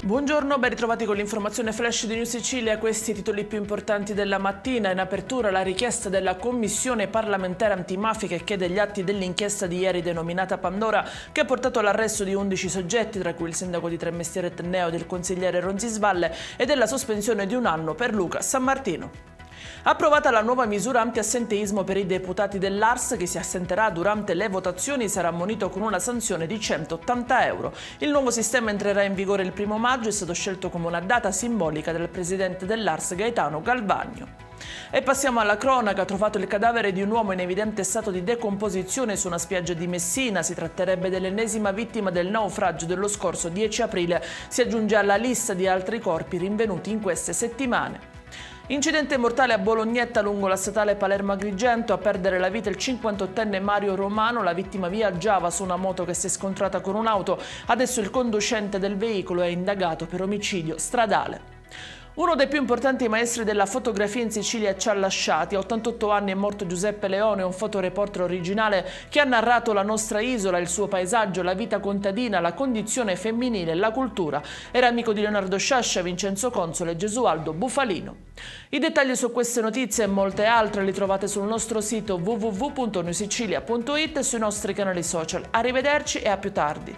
Buongiorno, ben ritrovati con l'informazione flash di News Sicilia. Questi i titoli più importanti della mattina. In apertura la richiesta della Commissione parlamentare antimafia che chiede gli atti dell'inchiesta di ieri denominata Pandora, che ha portato all'arresto di 11 soggetti, tra cui il sindaco di Tremestieri Tenneo ed il consigliere Ronzisvalle, e della sospensione di un anno per Luca Sammartino. Approvata la nuova misura anti-assenteismo per i deputati dell'ARS. Chi si assenterà durante le votazioni sarà ammonito con una sanzione di 180 euro. Il nuovo sistema entrerà in vigore il 1° maggio, è stato scelto come una data simbolica dal presidente dell'ARS Gaetano Galvagno. E passiamo alla cronaca. Trovato il cadavere di un uomo in evidente stato di decomposizione su una spiaggia di Messina. Si tratterebbe dell'ennesima vittima del naufragio dello scorso 10 aprile. Si aggiunge alla lista di altri corpi rinvenuti in queste settimane. Incidente mortale a Bolognetta lungo la statale Palermo-Agrigento. A perdere la vita il 58enne Mario Romano. La vittima viaggiava su una moto che si è scontrata con un'auto. Adesso il conducente del veicolo è indagato per omicidio stradale. Uno dei più importanti maestri della fotografia in Sicilia ci ha lasciati. A 88 anni è morto Giuseppe Leone, un fotoreporter originale che ha narrato la nostra isola, il suo paesaggio, la vita contadina, la condizione femminile e la cultura. Era amico di Leonardo Sciascia, Vincenzo Console e Gesualdo Bufalino. I dettagli su queste notizie e molte altre li trovate sul nostro sito www.newsicilia.it e sui nostri canali social. Arrivederci e a più tardi.